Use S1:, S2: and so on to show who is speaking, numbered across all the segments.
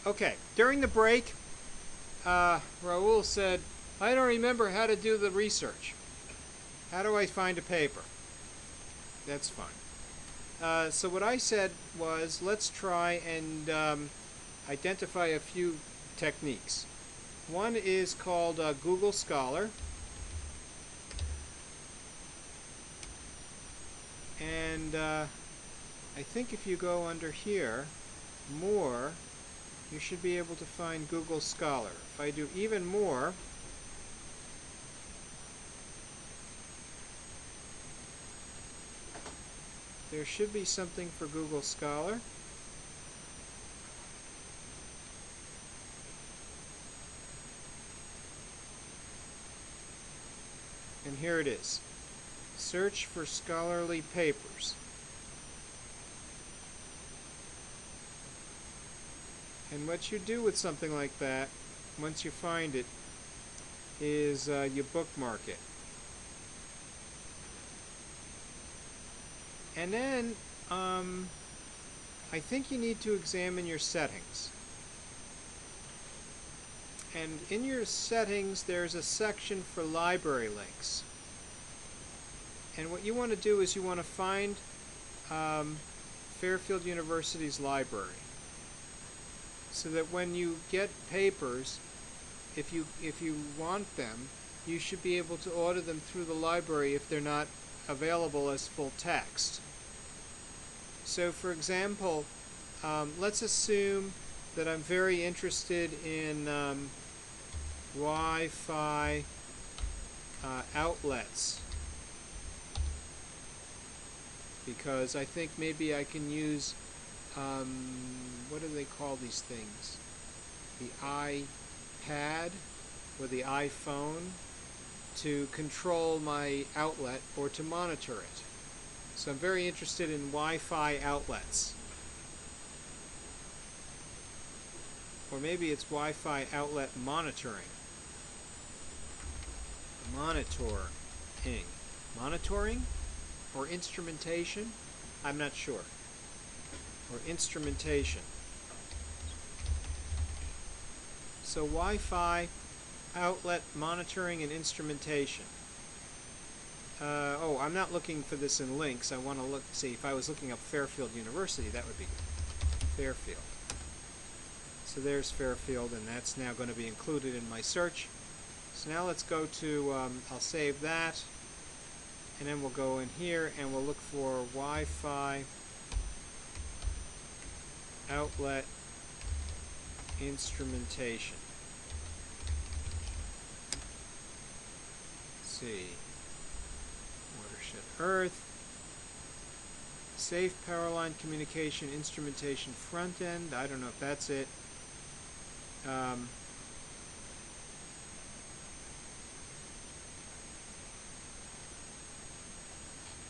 S1: Okay, during the break, Raul said, I don't remember how to do the research. How do I find a paper? That's fine. So what I said was, let's try and identify a few techniques. One is called Google Scholar. And I think if you go under here, more, you should be able to find Google Scholar. If I do even more, there should be something for Google Scholar. And here it is. Search for scholarly papers. And what you do with something like that, once you find it, is you bookmark it. And then I think you need to examine your settings. And in your settings, there's a section for library links. And what you want to do is you want to find Fairfield University's library, so that when you get papers, if you want them, you should be able to order them through the library if they're not available as full text. So for example, let's assume that I'm very interested in Wi-Fi outlets, because I think maybe I can use what do they call these things? The iPad or the iPhone to control my outlet or to monitor it. So I'm very interested in Wi-Fi outlets. Or maybe it's Wi-Fi outlet monitoring. Monitoring. Monitoring? Or instrumentation? I'm not sure. Or instrumentation. So Wi-Fi outlet monitoring and instrumentation. Oh, I'm not looking for this in links. I want to see if I was looking up Fairfield University, that would be good. Fairfield. So there's Fairfield, and that's now going to be included in my search. So now let's go to, I'll save that, and then we'll go in here and we'll look for Wi-Fi outlet instrumentation. Let's see. Watershed Earth. Safe power line communication instrumentation front end. I don't know if that's it.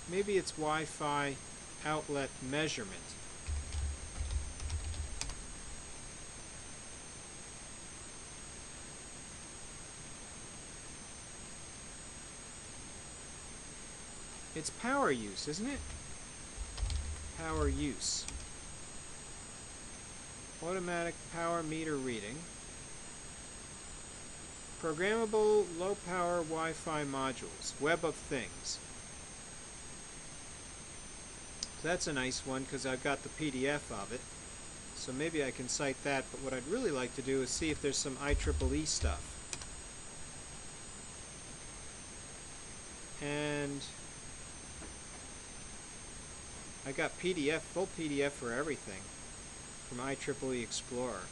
S1: Maybe it's Wi-Fi outlet measurement. It's power use, isn't it? Power use. Automatic power meter reading. Programmable low power Wi-Fi modules. Web of Things. So that's a nice one because I've got the PDF of it. So maybe I can cite that, but what I'd really like to do is see if there's some IEEE stuff. And I got PDF, full PDF for everything from IEEE Explorer.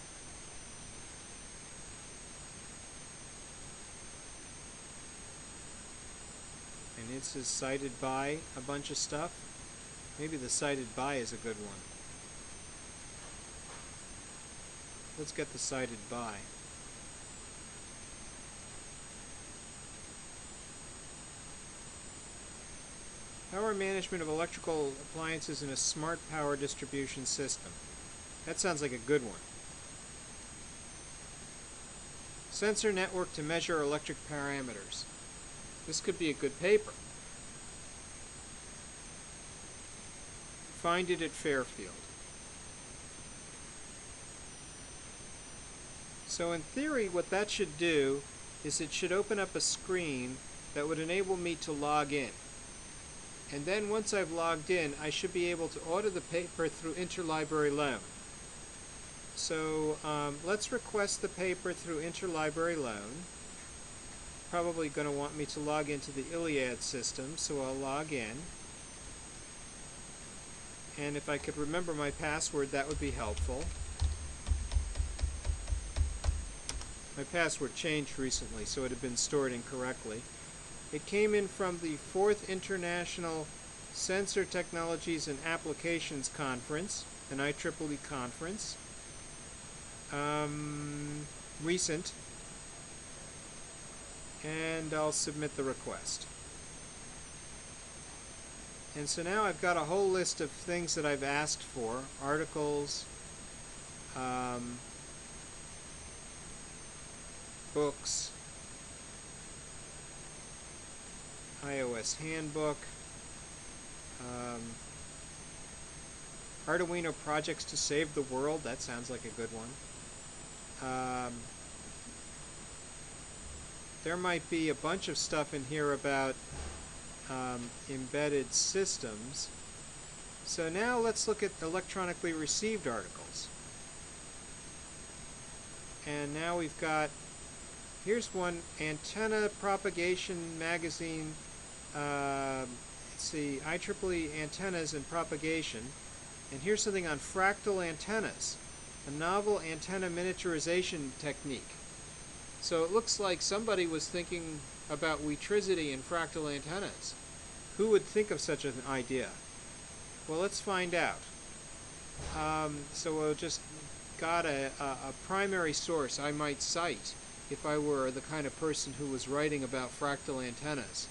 S1: And it says cited by a bunch of stuff. Maybe the cited by is a good one. Let's get the cited by. Power management of electrical appliances in a smart power distribution system. That sounds like a good one. Sensor network to measure electric parameters. This could be a good paper. Find it at Fairfield. So in theory, what that should do is it should open up a screen that would enable me to log in. And then once I've logged in, I should be able to order the paper through interlibrary loan. So let's request the paper through interlibrary loan. Probably going to want me to log into the Iliad system, so I'll log in. And if I could remember my password, that would be helpful. My password changed recently, so it had been stored incorrectly. It came in from the 4th International Sensor Technologies and Applications Conference, an IEEE conference. Recent. And I'll submit the request. And so now I've got a whole list of things that I've asked for. Articles, books, iOS handbook, Arduino projects to save the world. That sounds like a good one. There might be a bunch of stuff in here about embedded systems. So now let's look at electronically received articles. And now we've got, here's one, Antenna Propagation Magazine, let's see, IEEE Antennas and Propagation. And here's something on fractal antennas, a novel antenna miniaturization technique. So it looks like somebody was thinking about wetricity and fractal antennas. Who would think of such an idea? Well, let's find out. So we'll just got a primary source I might cite if I were the kind of person who was writing about fractal antennas.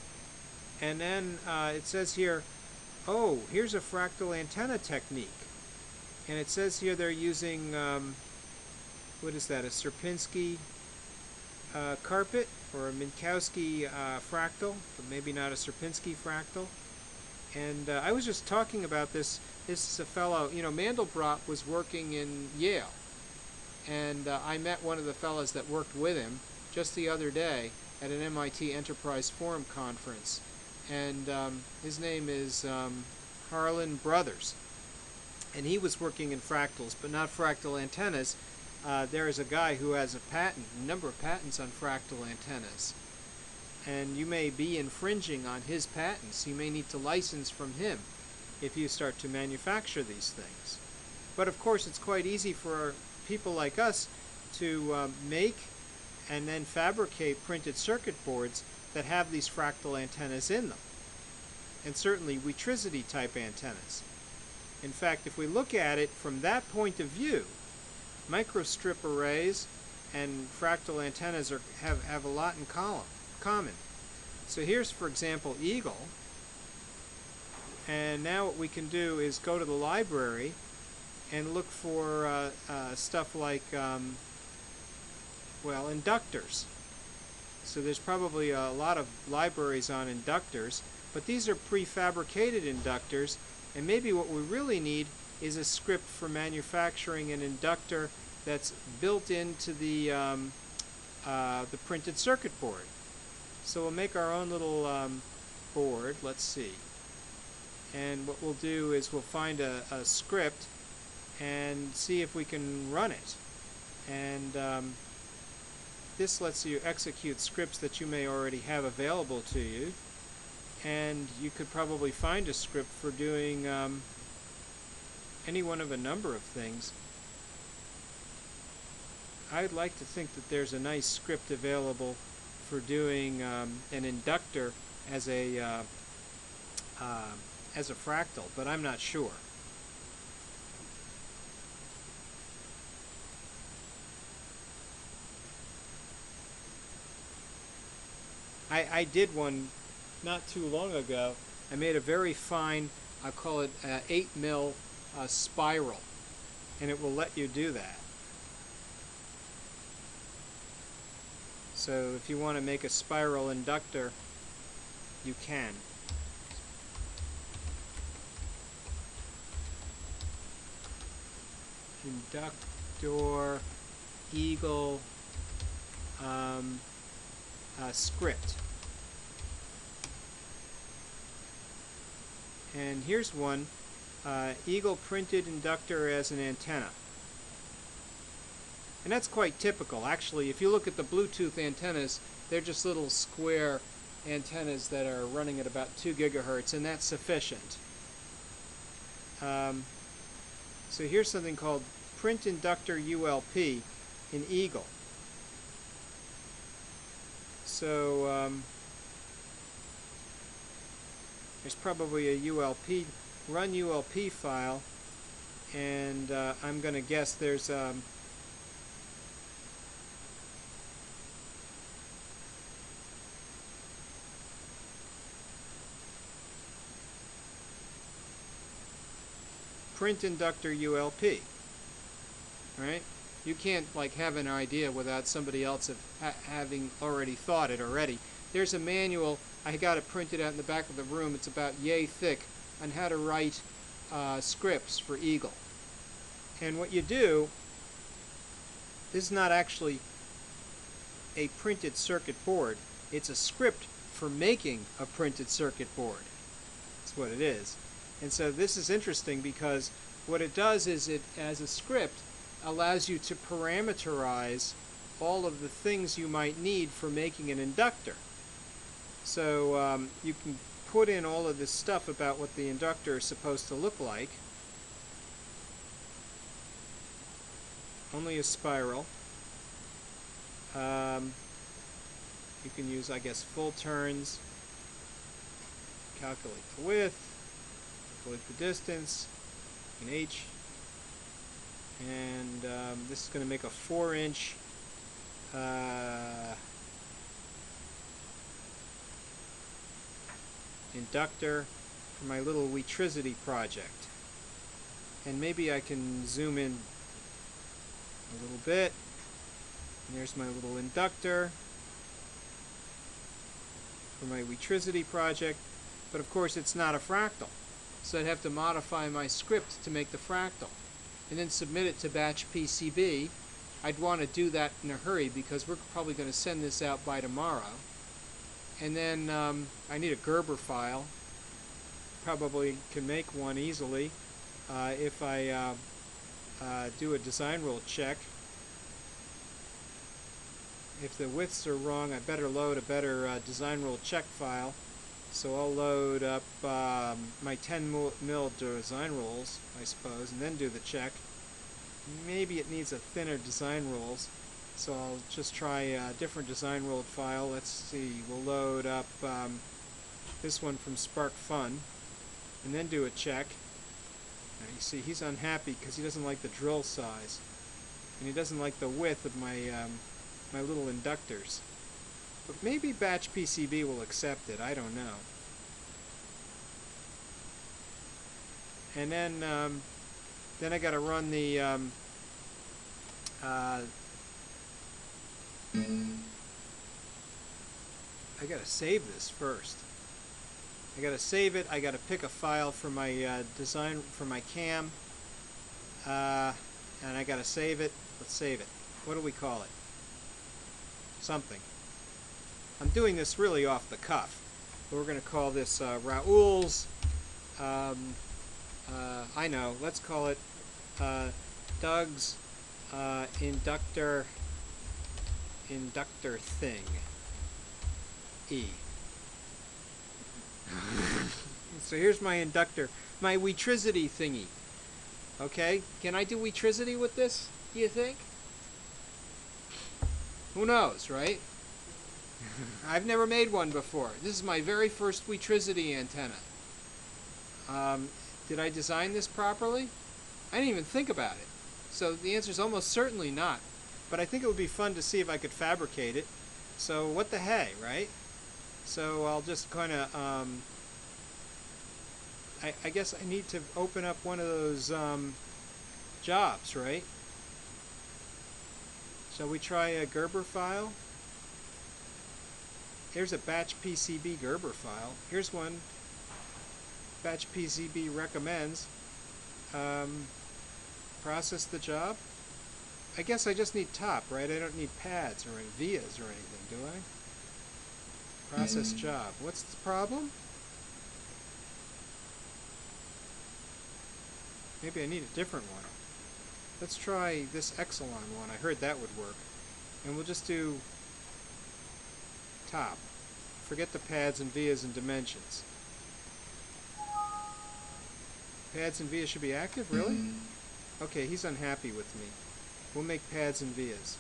S1: And then it says here, oh, here's a fractal antenna technique. And it says here they're using, what is that, a Sierpinski carpet or a Minkowski fractal, but maybe not a Sierpinski fractal. And I was just talking about this. This is a fellow, you know, Mandelbrot was working in Yale. And I met one of the fellows that worked with him just the other day at an MIT Enterprise Forum conference. And his name is Harlan Brothers. And he was working in fractals, but not fractal antennas. There is a guy who has a number of patents on fractal antennas. And you may be infringing on his patents. You may need to license from him if you start to manufacture these things. But of course, it's quite easy for people like us to make and then fabricate printed circuit boards that have these fractal antennas in them. And certainly wetricity type antennas. In fact, if we look at it from that point of view, microstrip arrays and fractal antennas have a lot in common. So here's, for example, Eagle. And now what we can do is go to the library and look for stuff like, well, inductors. So there's probably a lot of libraries on inductors, but these are prefabricated inductors, and maybe what we really need is a script for manufacturing an inductor that's built into the printed circuit board. So we'll make our own little board. Let's see. And what we'll do is we'll find a script and see if we can run it. And this lets you execute scripts that you may already have available to you. And you could probably find a script for doing any one of a number of things. I'd like to think that there's a nice script available for doing an inductor as a fractal, but I'm not sure. I did one not too long ago. I made a very fine, I call it 8 mil spiral, and it will let you do that. So if you want to make a spiral inductor, you can. Inductor, Eagle, script. And here's one, Eagle printed inductor as an antenna. And that's quite typical. Actually, if you look at the Bluetooth antennas, they're just little square antennas that are running at about 2 gigahertz, and that's sufficient. So here's something called print inductor ULP in Eagle. So there's probably a ULP, run ULP file, and I'm going to guess there's print inductor ULP. Right? You can't like have an idea without somebody else having already thought it already. There's a manual. I got it printed out in the back of the room. It's about yay thick on how to write scripts for Eagle. And what you do, this is not actually a printed circuit board. It's a script for making a printed circuit board. That's what it is. And so this is interesting because what it does is it, as a script, allows you to parameterize all of the things you might need for making an inductor. So you can put in all of this stuff about what the inductor is supposed to look like. Only a spiral. You can use, I guess, full turns. Calculate the width. Calculate the distance. An H. And this is going to make a 4-inch inductor for my little Weetricity project. And maybe I can zoom in a little bit. And there's my little inductor for my Weetricity project. But of course it's not a fractal. So I'd have to modify my script to make the fractal. And then submit it to batch PCB. I'd want to do that in a hurry because we're probably going to send this out by tomorrow. And then I need a Gerber file. Probably can make one easily if I do a design rule check. If the widths are wrong, I better load a better design rule check file. So I'll load up my 10 mil design rules, I suppose, and then do the check. Maybe it needs a thinner design rules, so I'll just try a different design ruled file. Let's see, we'll load up this one from SparkFun, and then do a check. Now you see he's unhappy because he doesn't like the drill size, and he doesn't like the width of my my little inductors. But maybe batch PCB will accept it, I don't know. And then I gotta run the I gotta save this first. I gotta save it, I gotta pick a file for my design, for my cam, and I gotta save it. Let's save it. What do we call it? Something. I'm doing this really off the cuff. We're going to call this Raoul's, I know, let's call it Doug's inductor thing. E. So here's my inductor, my Weetricity thingy. Okay, can I do Weetricity with this, do you think? Who knows, right? I've never made one before. This is my very first Weetricity antenna. Did I design this properly? I didn't even think about it. So the answer is almost certainly not. But I think it would be fun to see if I could fabricate it. So what the hey, right? So I'll just kind of, I guess I need to open up one of those jobs, right? Shall we try a Gerber file? Here's a batch PCB Gerber file. Here's one. Batch PCB recommends. Process the job. I guess I just need top, right? I don't need pads or vias or anything, do I? Process job. What's the problem? Maybe I need a different one. Let's try this Exelon one. I heard that would work. And we'll just do top. Forget the pads and vias and dimensions. Pads and vias should be active? Really? Okay, he's unhappy with me. We'll make pads and vias.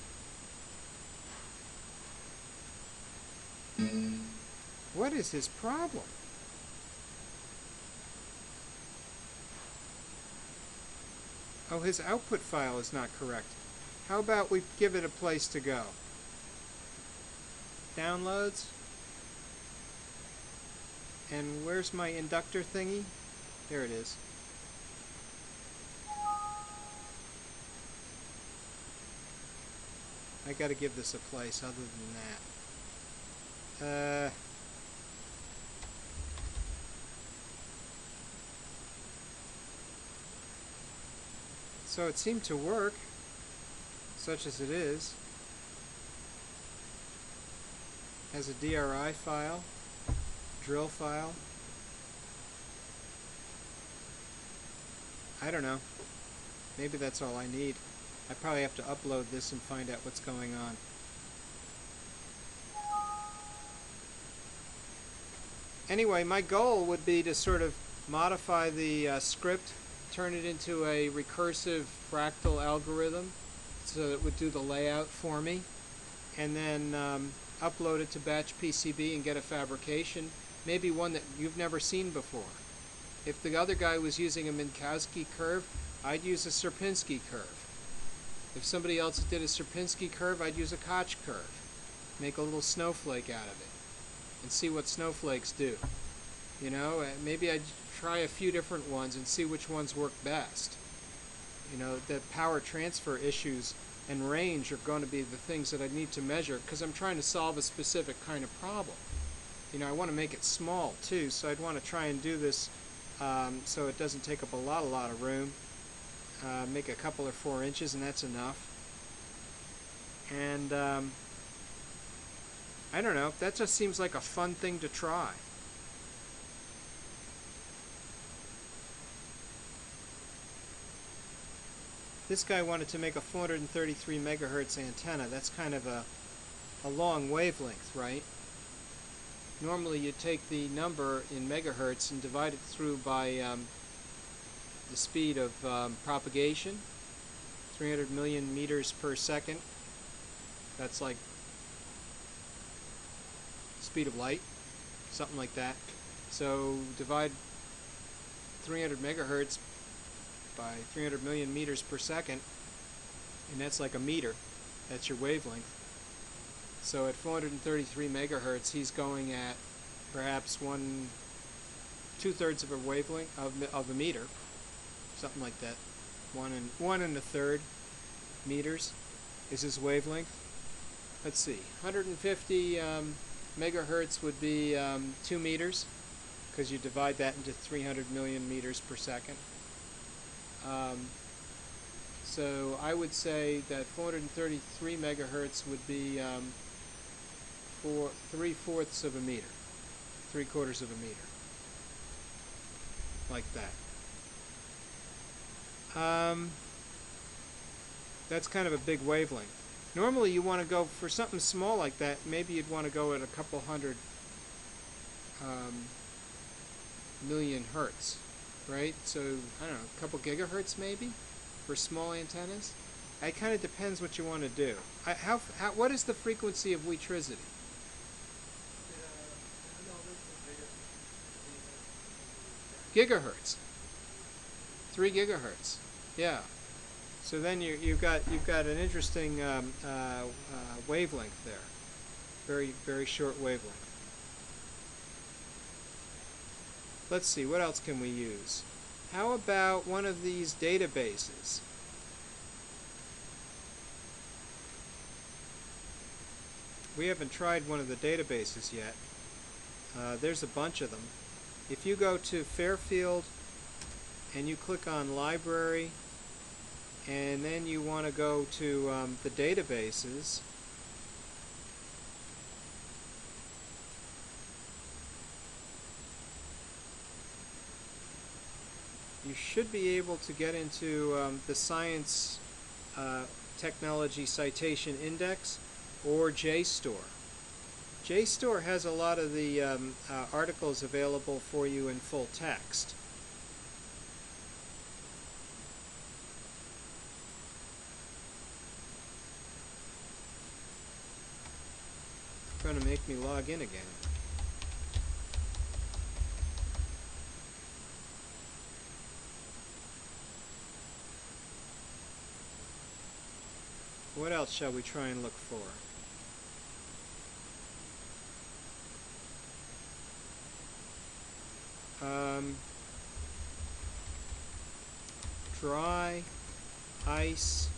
S1: What is his problem? Oh, his output file is not correct. How about we give it a place to go? Downloads? And where's my inductor thingy? There it is. I gotta give this a place other than that. So it seemed to work, such as it is. Has a DRI file, drill file. I don't know. Maybe that's all I need. I probably have to upload this and find out what's going on. Anyway, my goal would be to sort of modify the script, turn it into a recursive fractal algorithm so that it would do the layout for me, and then upload it to batch PCB and get a fabrication, maybe one that you've never seen before. If the other guy was using a Minkowski curve, I'd use a Sierpinski curve. If somebody else did a Sierpinski curve, I'd use a Koch curve. Make a little snowflake out of it and see what snowflakes do. You know, maybe I'd try a few different ones and see which ones work best. You know, the power transfer issues and range are going to be the things that I need to measure because I'm trying to solve a specific kind of problem. You know, I want to make it small too, so I'd want to try and do this so it doesn't take up a lot of room. Make a couple or 4 inches and that's enough. And I don't know, that just seems like a fun thing to try. This guy wanted to make a 433 megahertz antenna. That's kind of a long wavelength, right? Normally you take the number in megahertz and divide it through by the speed of propagation, 300 million meters per second. That's like speed of light, something like that. So divide 300 megahertz by 300 million meters per second, and that's like a meter. That's your wavelength. So at 433 megahertz, he's going at perhaps 2/3 of a wavelength of a meter, something like that. 1 1/3 meters is his wavelength. Let's see, 150 megahertz would be 2 meters, because you divide that into 300 million meters per second. So I would say that 433 megahertz would be for 3/4 of a meter, 3/4 of a meter, like that. That's kind of a big wavelength. Normally you want to go for something small like that, maybe you'd want to go at a couple hundred million hertz, right? So, I don't know, a couple gigahertz maybe for small antennas? It kind of depends what you want to do. What is the frequency of Weetricity? Gigahertz. 3 gigahertz. Yeah. So then you've got an interesting wavelength there. Very short wavelength. Let's see, what else can we use? How about one of these databases? We haven't tried one of the databases yet. There's a bunch of them. If you go to Fairfield and you click on Library and then you want to go to the databases. You should be able to get into the Science Technology Citation Index or JSTOR. JSTOR has a lot of the articles available for you in full text. It's going to make me log in again. What else shall we try and look for? Dry ice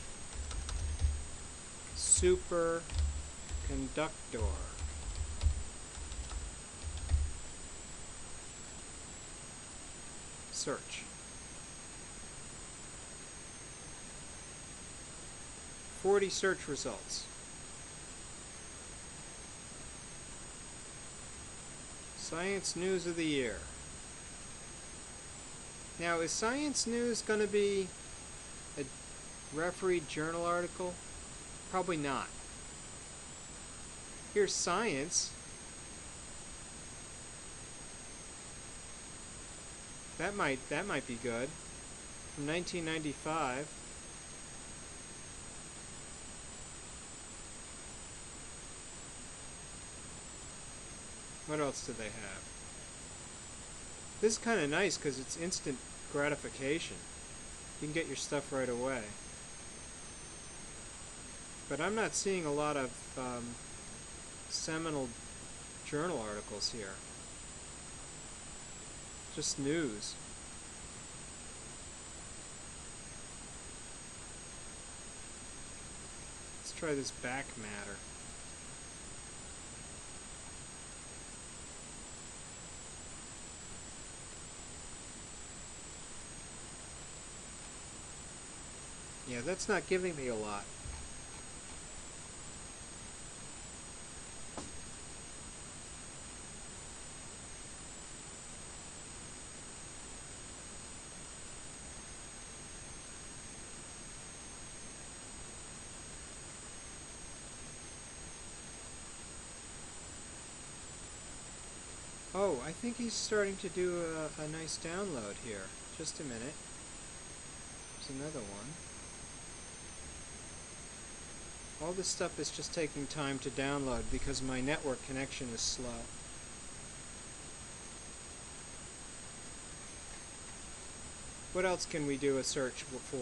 S1: superconductor. Search. 40 search results. Science News of the Year. Now, is Science News going to be a refereed journal article? Probably not. Here's Science. That might be good. From 1995. What else do they have? This is kind of nice because it's instant gratification. You can get your stuff right away. But I'm not seeing a lot of seminal journal articles here. Just news. Let's try this back matter. Yeah, that's not giving me a lot. Oh, I think he's starting to do a nice download here. Just a minute. There's another one. All this stuff is just taking time to download because my network connection is slow. What else can we do a search for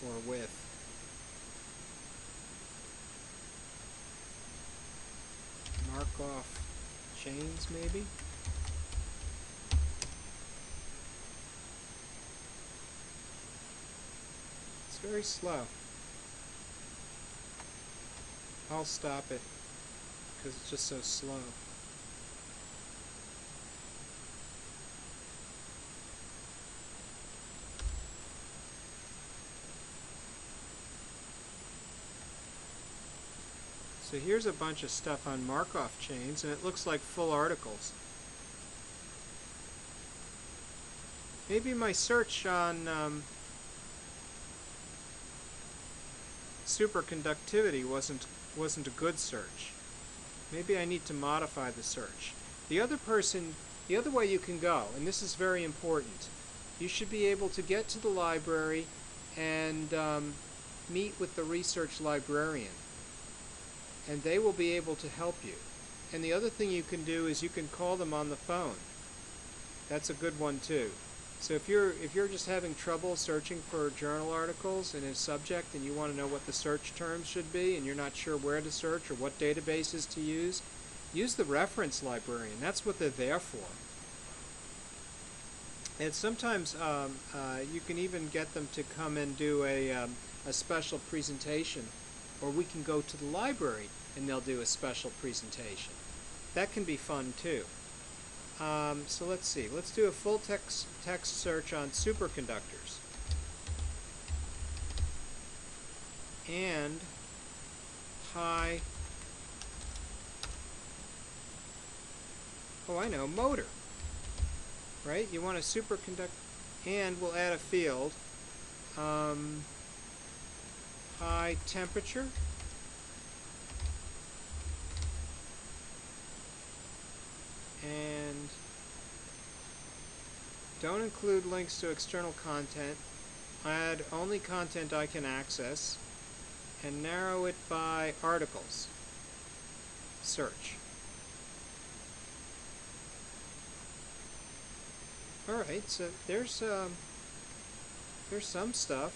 S1: or with? Markov chains, maybe? It's very slow. I'll stop it because it's just so slow. So here's a bunch of stuff on Markov chains, and it looks like full articles. Maybe my search on superconductivity wasn't a good search. Maybe I need to modify the search. The other way you can go, and this is very important, you should be able to get to the library and meet with the research librarian, and they will be able to help you. And the other thing you can do is you can call them on the phone. That's a good one too. So if you're just having trouble searching for journal articles in a subject and you want to know what the search terms should be and you're not sure where to search or what databases to use the reference librarian. That's what they're there for. And sometimes you can even get them to come and do a special presentation, or we can go to the library and they'll do a special presentation. That can be fun too. So let's see. Let's do a full text search on superconductors. and high, oh I know, motor, right? You want a superconductor, and we'll add a field, high temperature, and don't include links to external content. Add only content I can access, and narrow it by articles. Search. Alright, so there's some stuff.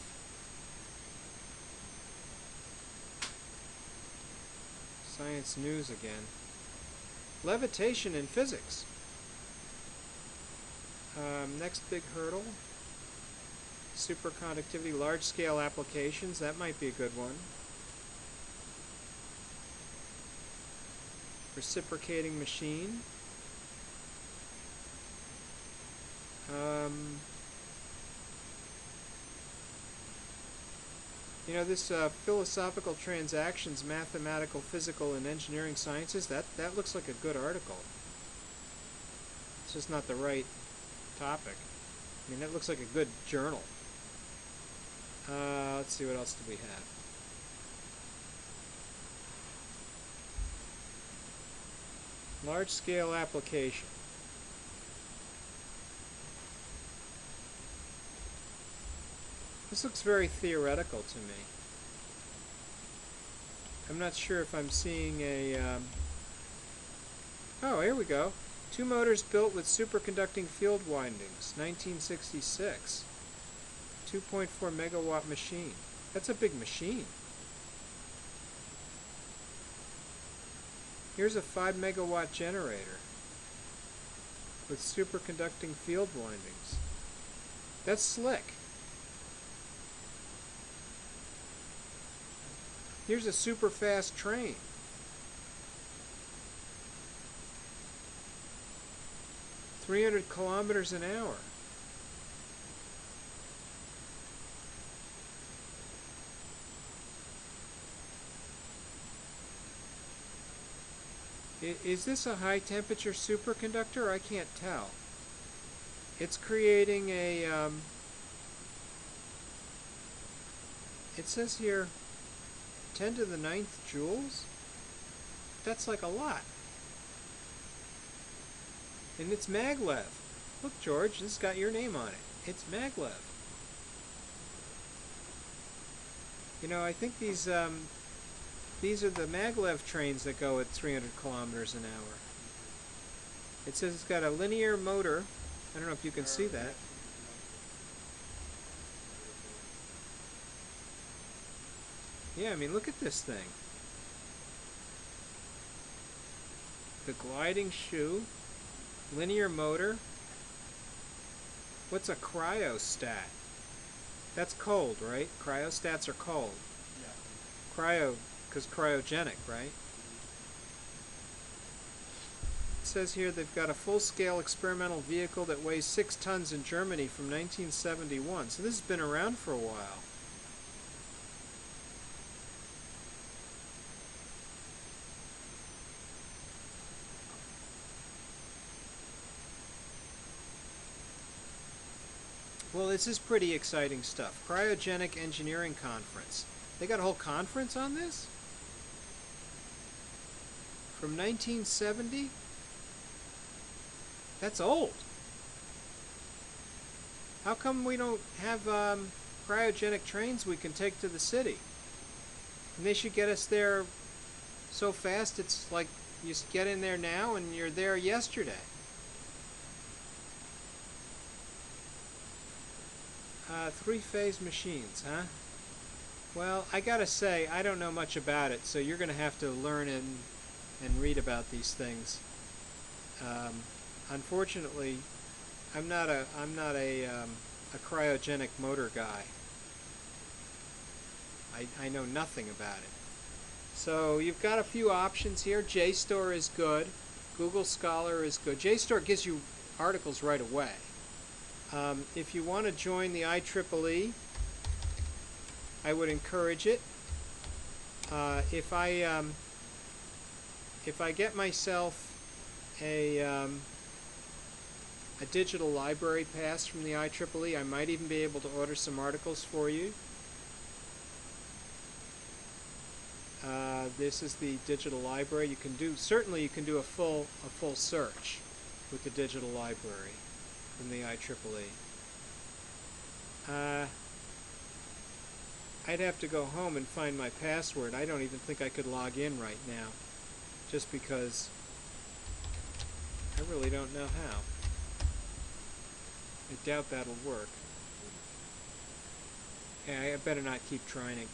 S1: Science news again. Levitation in physics. Next big hurdle. Superconductivity, large-scale applications. That might be a good one. Reciprocating machine. You know, this philosophical transactions, mathematical, physical, and engineering sciences, that looks like a good article. It's just not the right topic. I mean, that looks like a good journal. Let's see, what else do we have? Large-scale application. This looks very theoretical to me. I'm not sure if I'm seeing a... Oh, here we go. 2 motors built with superconducting field windings, 1966. 2.4 megawatt machine. That's a big machine. Here's a 5 megawatt generator with superconducting field windings. That's slick. Here's a super fast train. "300 kilometers an hour. Is this a high temperature superconductor? I can't tell. It's creating a, it says here 10 to the 9th joules? That's like a lot. And it's maglev. Look, George, this has got your name on it. It's maglev. You know, I think these are the maglev trains that go at 300 kilometers an hour. It says it's got a linear motor. I don't know if you can see that. Yeah, I mean, look at this thing. The gliding shoe, linear motor. What's a cryostat? That's cold, right? Cryostats are cold. Yeah. Cryo, because cryogenic, right? It says here they've got a full-scale experimental vehicle that weighs 6 tons in Germany from 1971. So this has been around for a while. Well, this is pretty exciting stuff. Cryogenic Engineering Conference. They got a whole conference on this? From 1970? That's old. How come we don't have cryogenic trains we can take to the city? And they should get us there so fast it's like you get in there now and you're there yesterday. Three-phase machines, huh? Well, I gotta say, I don't know much about it, so you're gonna have to learn and read about these things. Unfortunately, I'm not a cryogenic motor guy. I know nothing about it. So you've got a few options here. JSTOR is good. Google Scholar is good. JSTOR gives you articles right away. If you want to join the IEEE, I would encourage it. if I get myself a digital library pass from the IEEE, I might even be able to order some articles for you. This is the digital library. You can do you can do a full search with the digital library from the IEEE. I'd have to go home and find my password. I don't even think I could log in right now, just because I really don't know how. I doubt that'll work. Yeah, I better not keep trying.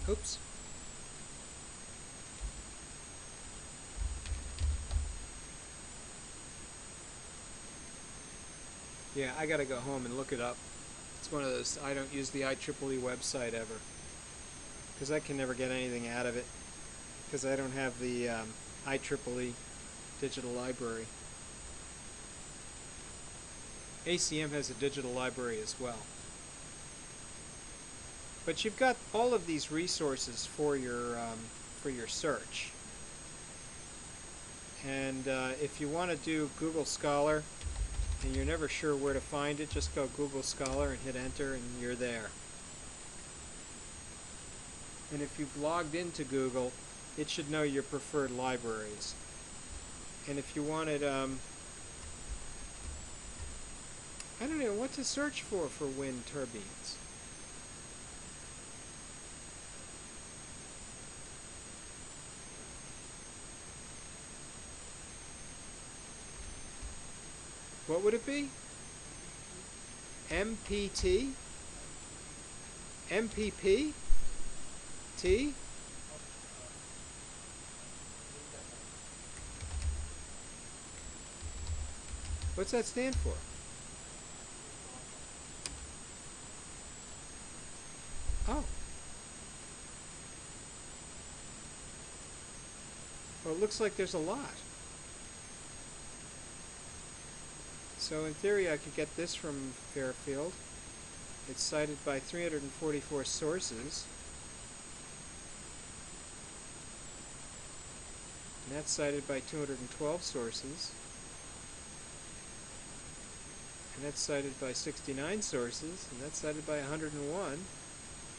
S1: Oops. Yeah, I gotta go home and look it up. It's one of those, I don't use the IEEE website ever, because I can never get anything out of it, because I don't have the IEEE digital library. ACM has a digital library as well. But you've got all of these resources for your search. And if you want to do Google Scholar and you're never sure where to find it, just go Google Scholar and hit enter and you're there. And if you've logged into Google, it should know your preferred libraries. And if you wanted, I don't know what to search for wind turbines. What would it be? MPT? MPP? T? What's that stand for? Oh. Well, it looks like there's a lot. So in theory I could get this from Fairfield. It's cited by 344 sources. And that's cited by 212 sources. And that's cited by 69 sources. And that's cited by 101.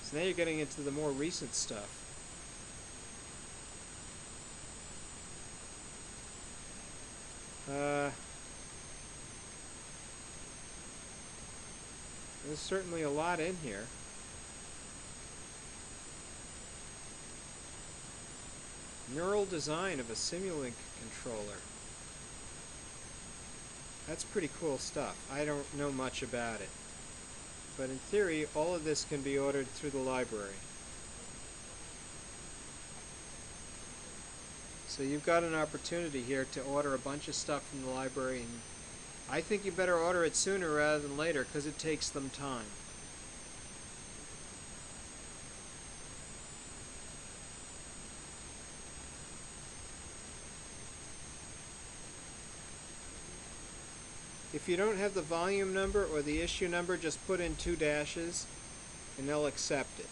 S1: So now you're getting into the more recent stuff. There's certainly a lot in here. Neural design of a Simulink controller. That's pretty cool stuff. I don't know much about it. But in theory, all of this can be ordered through the library. So you've got an opportunity here to order a bunch of stuff from the library, and I think you better order it sooner rather than later because it takes them time. If you don't have the volume number or the issue number, just put in 2 dashes and they'll accept it.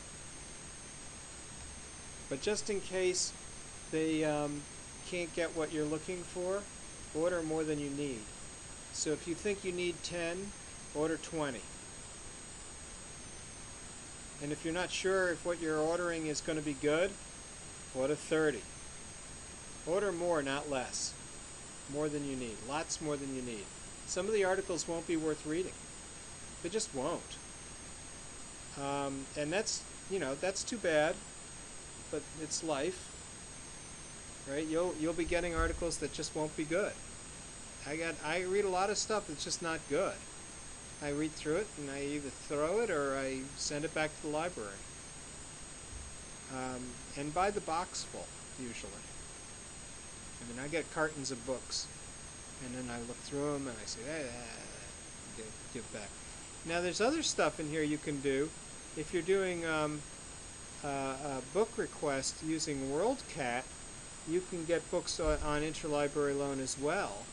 S1: But just in case they can't get what you're looking for, order more than you need. So if you think you need 10, order 20. And if you're not sure if what you're ordering is going to be good, order 30. Order more, not less. More than you need. Lots more than you need. Some of the articles won't be worth reading. They just won't. And that's, that's too bad, but it's life. Right? You'll be getting articles that just won't be good. I read a lot of stuff that's just not good. I read through it and I either throw it or I send it back to the library. And buy the box full, usually. I mean, I get cartons of books, and then I look through them and I say, give back. Now there's other stuff in here you can do. If you're doing a book request using WorldCat, you can get books on interlibrary loan as well.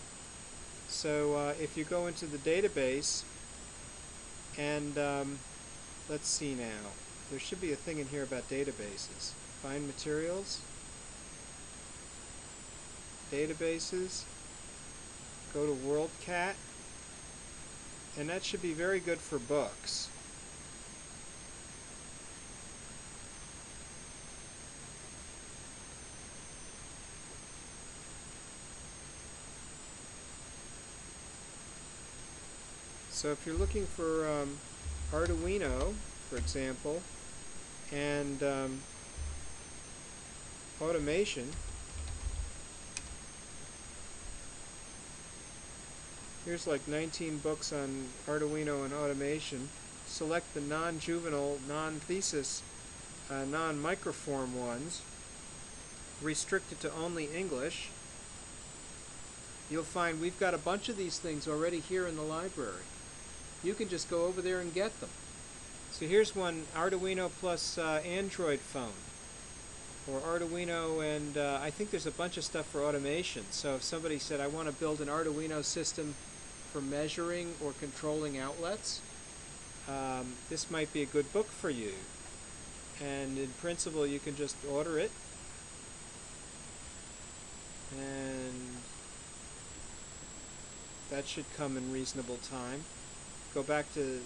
S1: So if you go into the database And let's see now. There should be a thing in here about databases. Find materials, databases, go to WorldCat, and that should be very good for books. So if you're looking for Arduino, for example, and automation, here's like 19 books on Arduino and automation. Select the non-juvenile, non-thesis, non-microform ones. Restrict it to only English. You'll find we've got a bunch of these things already here in the library. You can just go over there and get them. So here's one, Arduino plus Android phone, or Arduino, and I think there's a bunch of stuff for automation. So if somebody said, I want to build an Arduino system for measuring or controlling outlets, this might be a good book for you. And in principle, you can just order it, and that should come in reasonable time. Go back to,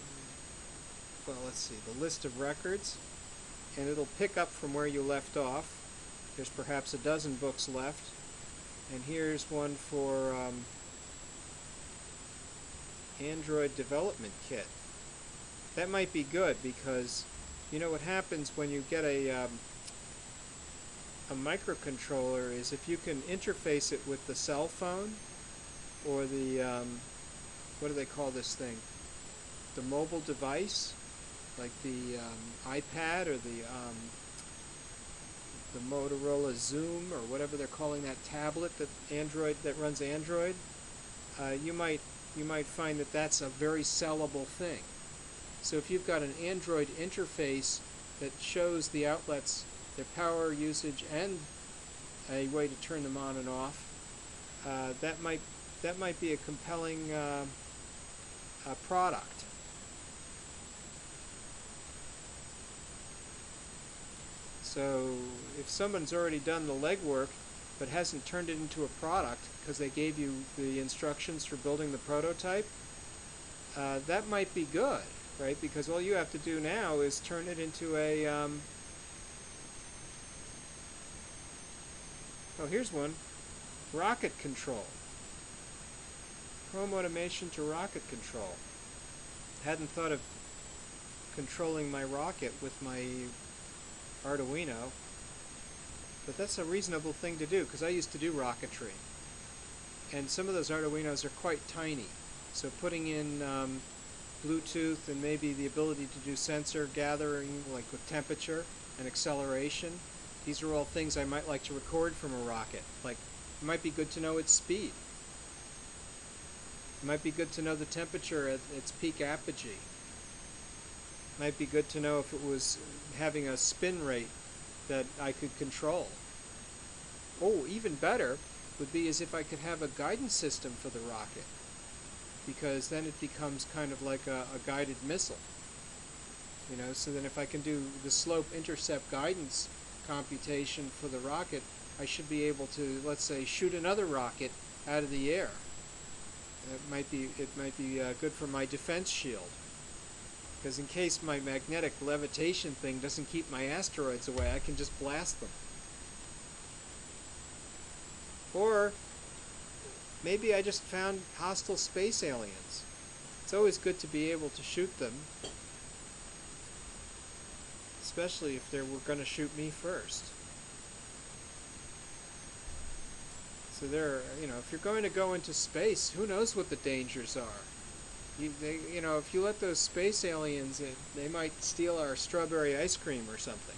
S1: well, let's see, the list of records, and it'll pick up from where you left off. There's perhaps a dozen books left, and here's one for Android Development Kit. That might be good, because you know what happens when you get a microcontroller is if you can interface it with the cell phone or the what do they call this thing? The mobile device, like the iPad or the Motorola Zoom or whatever they're calling that tablet that runs Android. You might find that that's a very sellable thing. So if you've got an Android interface that shows the outlets, their power usage, and a way to turn them on and off, that might be a compelling product. So if someone's already done the legwork but hasn't turned it into a product because they gave you the instructions for building the prototype, that might be good, right? Because all you have to do now is turn it into a oh, here's one, rocket control. Home automation to rocket control. Hadn't thought of controlling my rocket with my Arduino, but that's a reasonable thing to do, because I used to do rocketry, and some of those Arduinos are quite tiny, so putting in Bluetooth and maybe the ability to do sensor gathering, like with temperature and acceleration, these are all things I might like to record from a rocket. Like, it might be good to know its speed. It might be good to know the temperature at its peak apogee. Might be good to know if it was having a spin rate that I could control. Oh, even better would be as if I could have a guidance system for the rocket, because then it becomes kind of like a guided missile. You know, so then if I can do the slope intercept guidance computation for the rocket, I should be able to, let's say, shoot another rocket out of the air. It might be good for my defense shield, because in case my magnetic levitation thing doesn't keep my asteroids away, I can just blast them. Or maybe I just found hostile space aliens. It's always good to be able to shoot them, especially if they were going to shoot me first. So if you're going to go into space, who knows what the dangers are? If you let those space aliens in, they might steal our strawberry ice cream or something.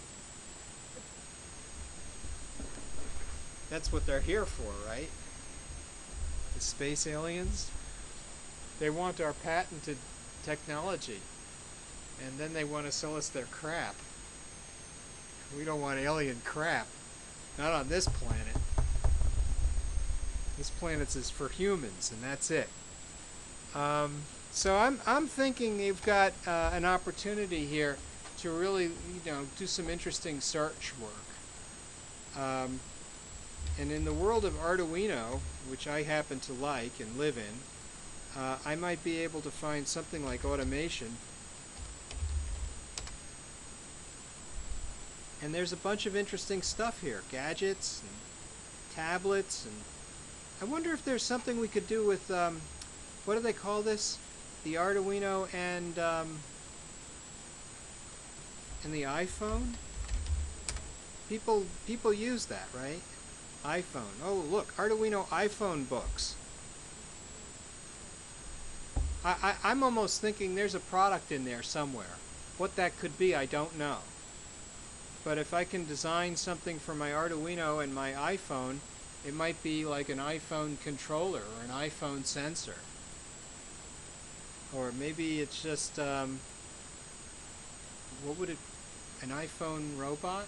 S1: That's what they're here for, right? The space aliens? They want our patented technology, and then they want to sell us their crap. We don't want alien crap. Not on this planet. This planet is for humans, and that's it. So I'm thinking you've got an opportunity here to really do some interesting search work. And in the world of Arduino, which I happen to like and live in, I might be able to find something like automation. And there's a bunch of interesting stuff here, gadgets and tablets, and I wonder if there's something we could do with what do they call this? The Arduino and the iPhone. People use that, right? iPhone. Oh, look, Arduino iPhone books. I'm almost thinking there's a product in there somewhere. What that could be, I don't know. But if I can design something for my Arduino and my iPhone, it might be like an iPhone controller or an iPhone sensor. Or maybe it's just, what would it, an iPhone robot?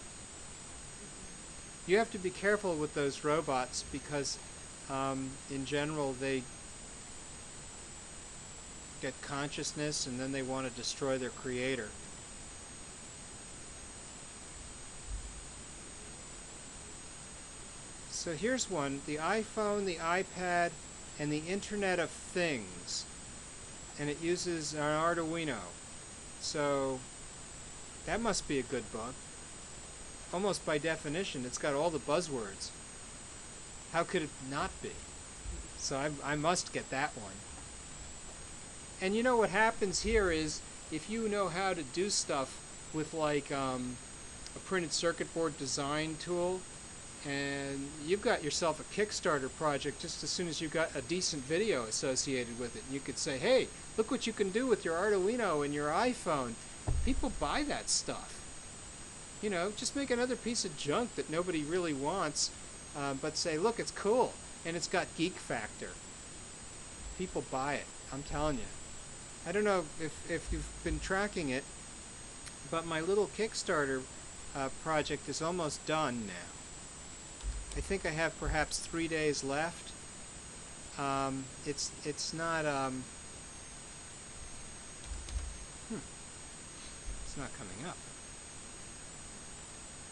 S1: You have to be careful with those robots because in general they get consciousness and then they want to destroy their creator. So here's one, the iPhone, the iPad, and the Internet of Things. And it uses an Arduino. So that must be a good book. Almost by definition, it's got all the buzzwords. How could it not be? So I must get that one. And you know what happens here is, if you know how to do stuff with like a printed circuit board design tool, and you've got yourself a Kickstarter project just as soon as you got a decent video associated with it. And you could say, hey, look what you can do with your Arduino and your iPhone. People buy that stuff. You know, just make another piece of junk that nobody really wants, but say, look, it's cool, and it's got geek factor. People buy it, I'm telling you. I don't know if you've been tracking it, but my little Kickstarter project is almost done now. I think I have perhaps 3 days left. It's not it's not coming up.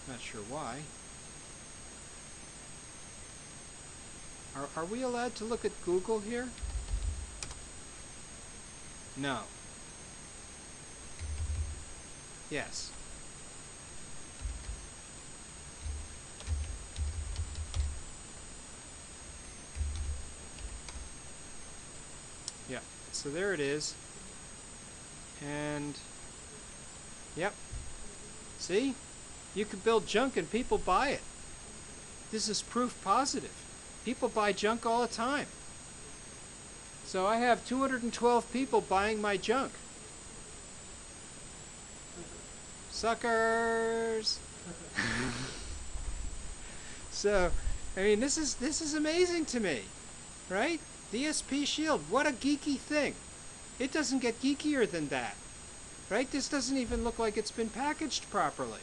S1: Not sure why. Are we allowed to look at Google here? No. Yes. Yeah. So there it is. And yep. See? You can build junk and people buy it. This is proof positive. People buy junk all the time. So I have 212 people buying my junk. Suckers! So, I mean, this is amazing to me, right? DSP Shield, what a geeky thing. It doesn't get geekier than that, right? This doesn't even look like it's been packaged properly.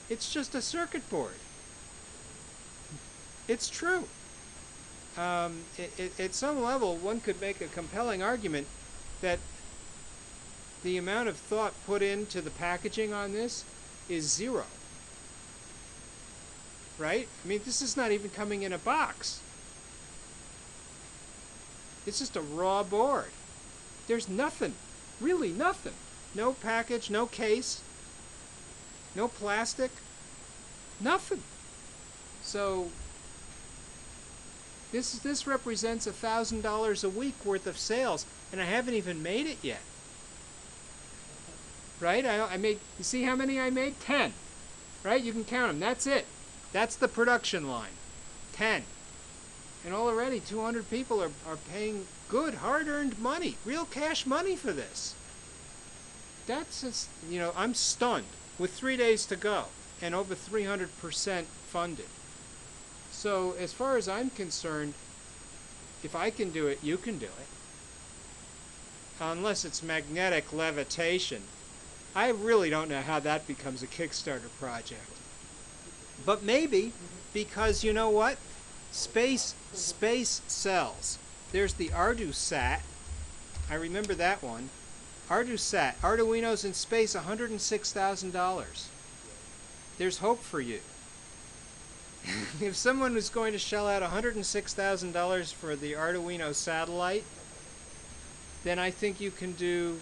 S1: It's just a circuit board. It's true. At some level, one could make a compelling argument that the amount of thought put into the packaging on this is zero. Right? I mean, this is not even coming in a box. It's just a raw board. There's nothing. Really nothing. No package, no case, no plastic, nothing. So this represents $1,000 a week worth of sales, and I haven't even made it yet. Right? I made. You see how many I made? 10. Right? You can count them. That's it. That's the production line. 10. And already 200 people are paying good, hard-earned money, real cash money for this. That's just, you know, I'm stunned with 3 days to go and over 300% funded. So as far as I'm concerned, if I can do it, you can do it. Unless it's magnetic levitation. I really don't know how that becomes a Kickstarter project. But maybe, because you know what? Space sells. There's the ArduSat, I remember that one. ArduSat, Arduino's in space, $106,000. There's hope for you. If someone was going to shell out $106,000 for the Arduino satellite, then I think you can do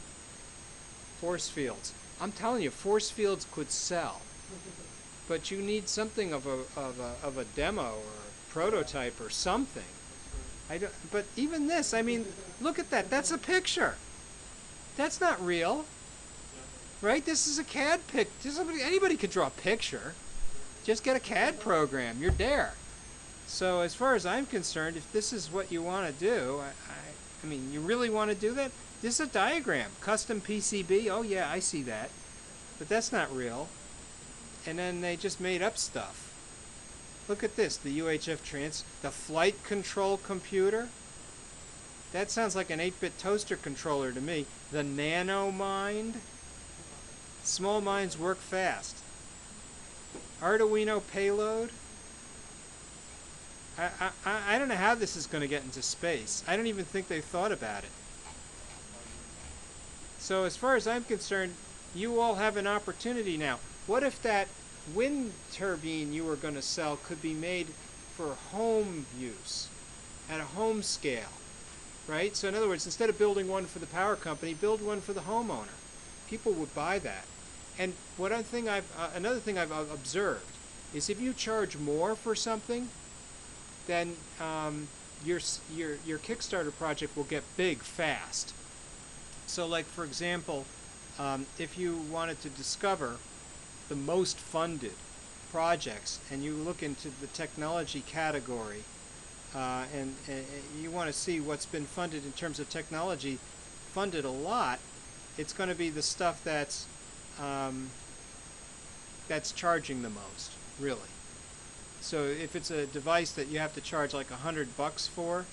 S1: force fields. I'm telling you, force fields could sell, but you need something of a demo or a prototype or something. But even this, I mean, look at that. That's a picture. That's not real, right? This is a CAD pic. Anybody could draw a picture. Just get a CAD program. You're there. So as far as I'm concerned, if this is what you want to do, I mean, you really want to do that? This is a diagram. Custom PCB. Oh, yeah, I see that. But that's not real. And then they just made up stuff. Look at this. The UHF the flight control computer. That sounds like an 8-bit toaster controller to me. The NanoMind. Small minds work fast. Arduino payload. I don't know how this is going to get into space. I don't even think they've thought about it. So as far as I'm concerned, you all have an opportunity now. What if that wind turbine you were going to sell could be made for home use, at a home scale, right? So in other words, instead of building one for the power company, build one for the homeowner. People would buy that. And another thing I've observed is if you charge more for something, then your Kickstarter project will get big fast. So like, for example, if you wanted to discover the most funded projects and you look into the technology category and you want to see what's been funded in terms of technology, funded a lot, it's going to be the stuff that's charging the most, really. So if it's a device that you have to charge like $100 for,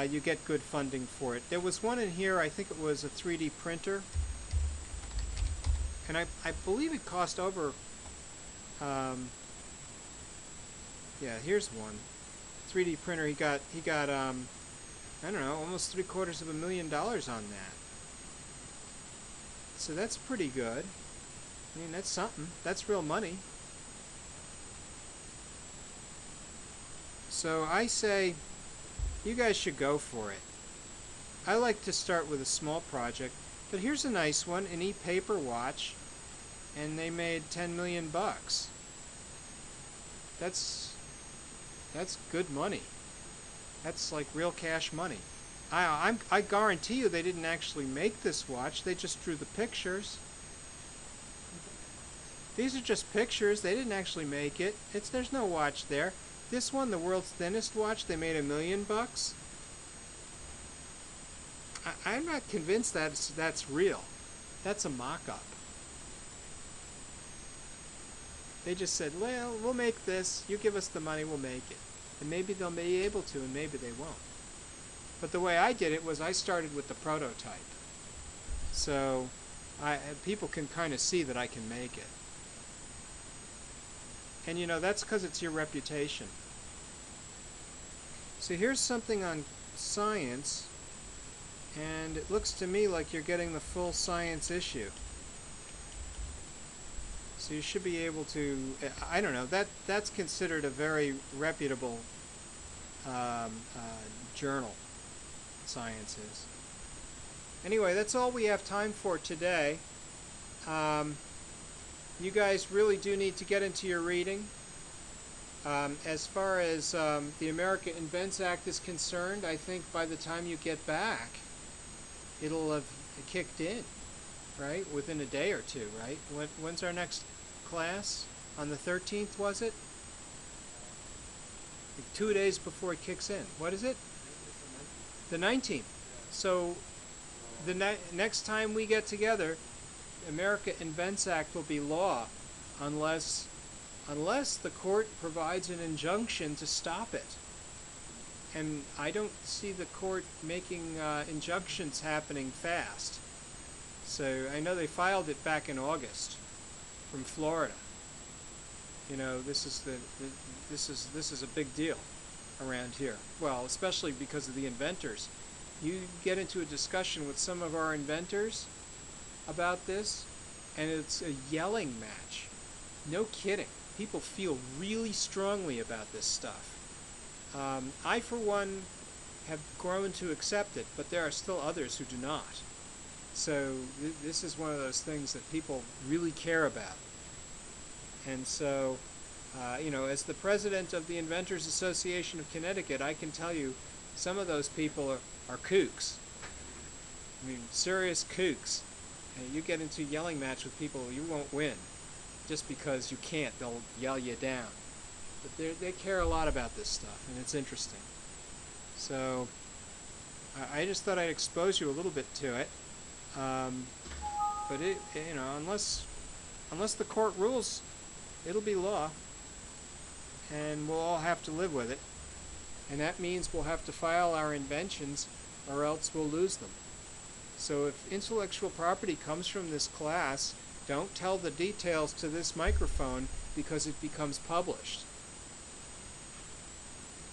S1: you get good funding for it. There was one in here, I think it was a 3D printer, and I believe it cost over, yeah, here's one. 3D printer, he got I don't know, almost $750,000 on that. So that's pretty good. I mean, that's something. That's real money. So I say, you guys should go for it. I like to start with a small project, but here's a nice one, an e-paper watch, and they made $10 million. That's good money. That's like real cash money. I guarantee you they didn't actually make this watch. They just drew the pictures. These are just pictures. They didn't actually make it. There's no watch there. This one, the world's thinnest watch, they made $1 million. I'm not convinced that's real. That's a mock-up. They just said, well, we'll make this. You give us the money, we'll make it. And maybe they'll be able to, and maybe they won't. But the way I did it was I started with the prototype. So people can kind of see that I can make it. And you know, that's because it's your reputation. So here's something on science, and it looks to me like you're getting the full science issue. So you should be able to, I don't know, that's considered a very reputable journal, science is. Anyway, that's all we have time for today. You guys really do need to get into your reading. As far as the America Invents Act is concerned, I think by the time you get back, it'll have kicked in, right? Within a day or two, right? When's our next class? On the 13th, was it? Like 2 days before it kicks in. What is it? The 19th. So the next time we get together, America Invents Act will be law unless the court provides an injunction to stop it. And I don't see the court making injunctions happening fast. So I know they filed it back in August from Florida. You know, this is a big deal around here. Well, especially because of the inventors. You get into a discussion with some of our inventors about this, and it's a yelling match. No kidding. People feel really strongly about this stuff. I, for one, have grown to accept it, but there are still others who do not. So this is one of those things that people really care about. And so, as the president of the Inventors Association of Connecticut, I can tell you some of those people are kooks. I mean, serious kooks. And you get into a yelling match with people, you won't win. Just because you can't, they'll yell you down. But they care a lot about this stuff, and it's interesting. So I just thought I'd expose you a little bit to it. But unless the court rules, it'll be law, and we'll all have to live with it. And that means we'll have to file our inventions, or else we'll lose them. So if intellectual property comes from this class, don't tell the details to this microphone because it becomes published.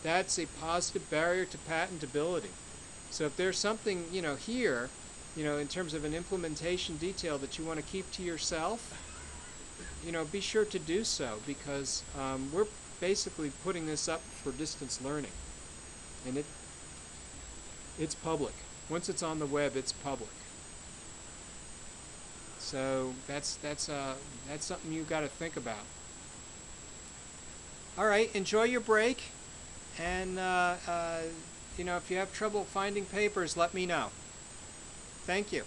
S1: That's a positive barrier to patentability. So if there's something, here, in terms of an implementation detail that you want to keep to yourself, be sure to do so, because we're basically putting this up for distance learning. And it's public. Once it's on the web, it's public. So that's something you've got to think about. All right, enjoy your break, and if you have trouble finding papers, let me know. Thank you.